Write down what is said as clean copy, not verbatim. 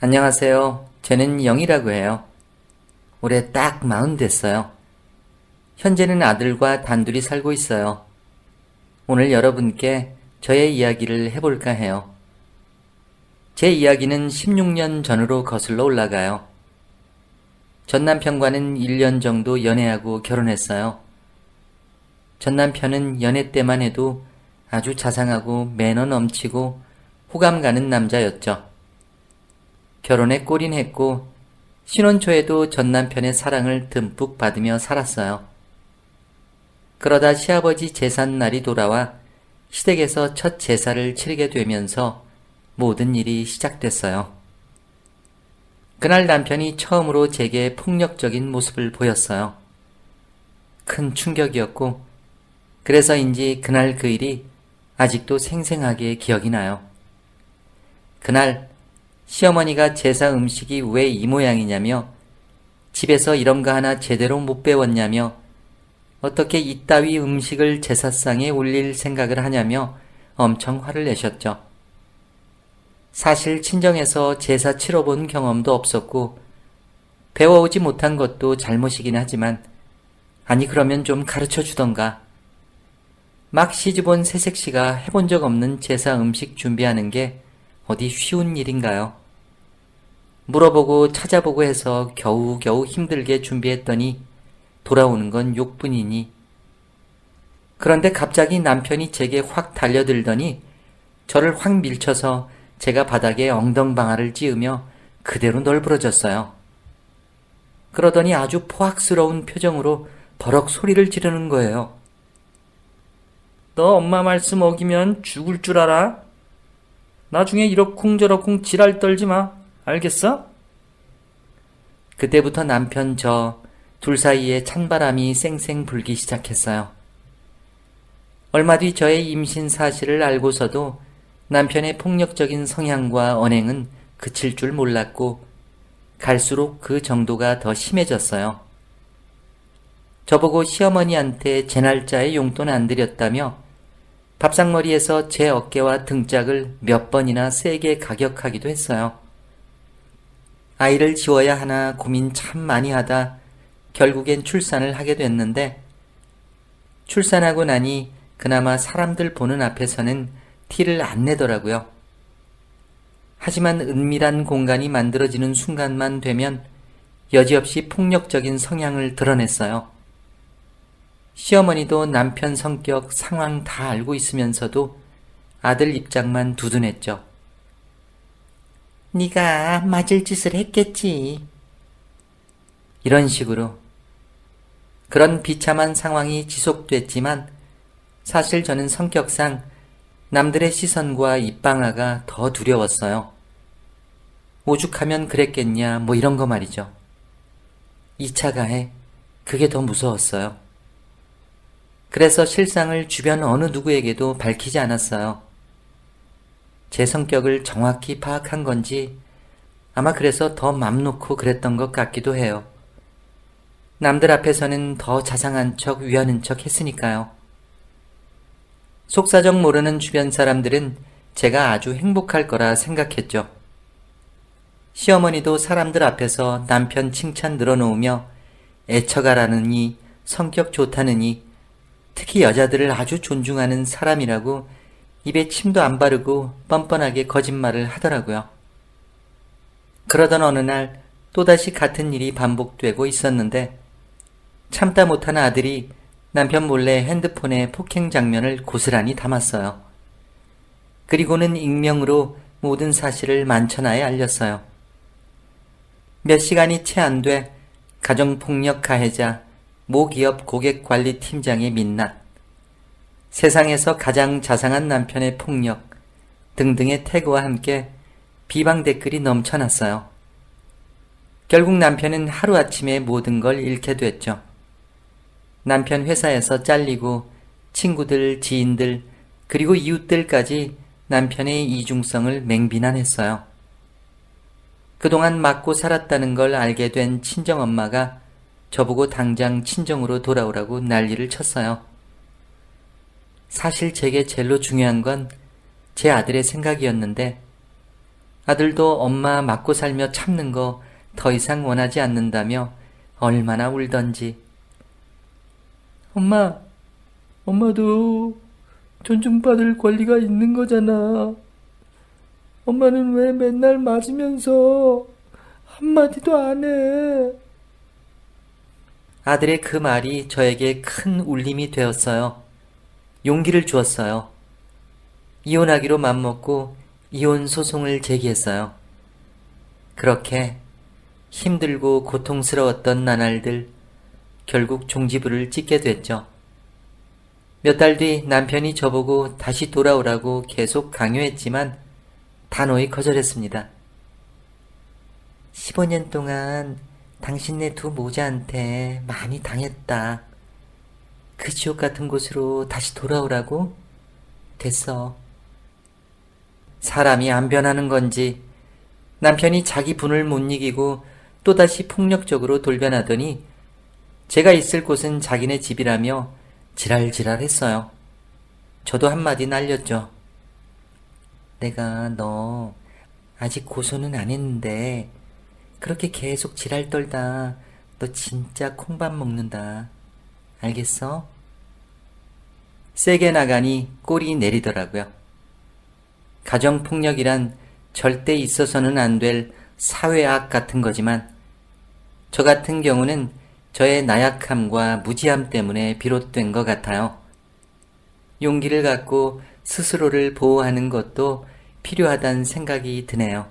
안녕하세요. 저는 영이라고 해요. 올해 딱 40 됐어요. 현재는 아들과 단둘이 살고 있어요. 오늘 여러분께 저의 이야기를 해볼까 해요. 제 이야기는 16년 전으로 거슬러 올라가요. 전 남편과는 1년 정도 연애하고 결혼했어요. 전 남편은 연애 때만 해도 아주 자상하고 매너 넘치고 호감 가는 남자였죠. 결혼에 꼴인했고 신혼 초에도 전 남편의 사랑을 듬뿍 받으며 살았어요. 그러다 시아버지 제삿날이 돌아와 시댁에서 첫 제사를 치르게 되면서 모든 일이 시작됐어요. 그날 남편이 처음으로 제게 폭력적인 모습을 보였어요. 큰 충격이었고 그래서인지 그날 그 일이 아직도 생생하게 기억이 나요. 그날 시어머니가 제사 음식이 왜 이 모양이냐며 집에서 이런 거 하나 제대로 못 배웠냐며 어떻게 이따위 음식을 제사상에 올릴 생각을 하냐며 엄청 화를 내셨죠. 사실 친정에서 제사 치러본 경험도 없었고 배워오지 못한 것도 잘못이긴 하지만 아니 그러면 좀 가르쳐 주던가. 막 시집온 새색시가 해본 적 없는 제사 음식 준비하는 게 어디 쉬운 일인가요? 물어보고 찾아보고 해서 겨우겨우 힘들게 준비했더니 돌아오는 건 욕뿐이니. 그런데 갑자기 남편이 제게 확 달려들더니 저를 확 밀쳐서 제가 바닥에 엉덩방아를 찧으며 그대로 널브러졌어요. 그러더니 아주 포악스러운 표정으로 버럭 소리를 지르는 거예요. 너 엄마 말씀 어기면 죽을 줄 알아? 나중에 이러쿵저러쿵 지랄 떨지 마. 알겠어? 그때부터 남편 둘 사이에 찬바람이 쌩쌩 불기 시작했어요. 얼마 뒤 저의 임신 사실을 알고서도 남편의 폭력적인 성향과 언행은 그칠 줄 몰랐고 갈수록 그 정도가 더 심해졌어요. 저보고 시어머니한테 제 날짜에 용돈 안 드렸다며 밥상머리에서 제 어깨와 등짝을 몇 번이나 세게 가격하기도 했어요. 아이를 지워야 하나 고민 참 많이 하다 결국엔 출산을 하게 됐는데 출산하고 나니 그나마 사람들 보는 앞에서는 티를 안 내더라고요. 하지만 은밀한 공간이 만들어지는 순간만 되면 여지없이 폭력적인 성향을 드러냈어요. 시어머니도 남편 성격 상황 다 알고 있으면서도 아들 입장만 두둔했죠. 네가 맞을 짓을 했겠지. 이런 식으로. 그런 비참한 상황이 지속됐지만 사실 저는 성격상 남들의 시선과 입방아가 더 두려웠어요. 오죽하면 그랬겠냐 뭐 이런 거 말이죠. 2차 가해 그게 더 무서웠어요. 그래서 실상을 주변 어느 누구에게도 밝히지 않았어요. 제 성격을 정확히 파악한 건지 아마 그래서 더 맘 놓고 그랬던 것 같기도 해요. 남들 앞에서는 더 자상한 척 위하는 척 했으니까요. 속사정 모르는 주변 사람들은 제가 아주 행복할 거라 생각했죠. 시어머니도 사람들 앞에서 남편 칭찬 늘어놓으며 애처가라느니 성격 좋다느니 특히 여자들을 아주 존중하는 사람이라고 입에 침도 안 바르고 뻔뻔하게 거짓말을 하더라고요. 그러던 어느 날 또다시 같은 일이 반복되고 있었는데 참다 못한 아들이 남편 몰래 핸드폰에 폭행 장면을 고스란히 담았어요. 그리고는 익명으로 모든 사실을 만천하에 알렸어요. 몇 시간이 채 안 돼 가정폭력 가해자 모기업 고객관리팀장의 민낯, 세상에서 가장 자상한 남편의 폭력 등등의 태그와 함께 비방 댓글이 넘쳐났어요. 결국 남편은 하루아침에 모든 걸 잃게 됐죠. 남편 회사에서 잘리고 친구들, 지인들, 그리고 이웃들까지 남편의 이중성을 맹비난했어요. 그동안 맞고 살았다는 걸 알게 된 친정엄마가 저보고 당장 친정으로 돌아오라고 난리를 쳤어요. 사실 제게 제일로 중요한 건 제 아들의 생각이었는데 아들도 엄마 맞고 살며 참는 거 더 이상 원하지 않는다며 얼마나 울던지. 엄마, 엄마도 존중받을 권리가 있는 거잖아. 엄마는 왜 맨날 맞으면서 한마디도 안 해? 아들의 그 말이 저에게 큰 울림이 되었어요. 용기를 주었어요. 이혼하기로 맘먹고 이혼 소송을 제기했어요. 그렇게 힘들고 고통스러웠던 나날들 결국 종지부를 찍게 됐죠. 몇 달 뒤 남편이 저보고 다시 돌아오라고 계속 강요했지만 단호히 거절했습니다. 15년 동안 당신네 두 모자한테 많이 당했다. 그 지옥 같은 곳으로 다시 돌아오라고? 됐어. 사람이 안 변하는 건지 남편이 자기 분을 못 이기고 또다시 폭력적으로 돌변하더니 제가 있을 곳은 자기네 집이라며 지랄지랄했어요. 저도 한마디 날렸죠. 내가 너 아직 고소는 안 했는데 그렇게 계속 지랄 떨다 너 진짜 콩밥 먹는다. 알겠어? 세게 나가니 꼴이 내리더라고요. 가정폭력이란 절대 있어서는 안 될 사회악 같은 거지만 저 같은 경우는 저의 나약함과 무지함 때문에 비롯된 것 같아요. 용기를 갖고 스스로를 보호하는 것도 필요하다는 생각이 드네요.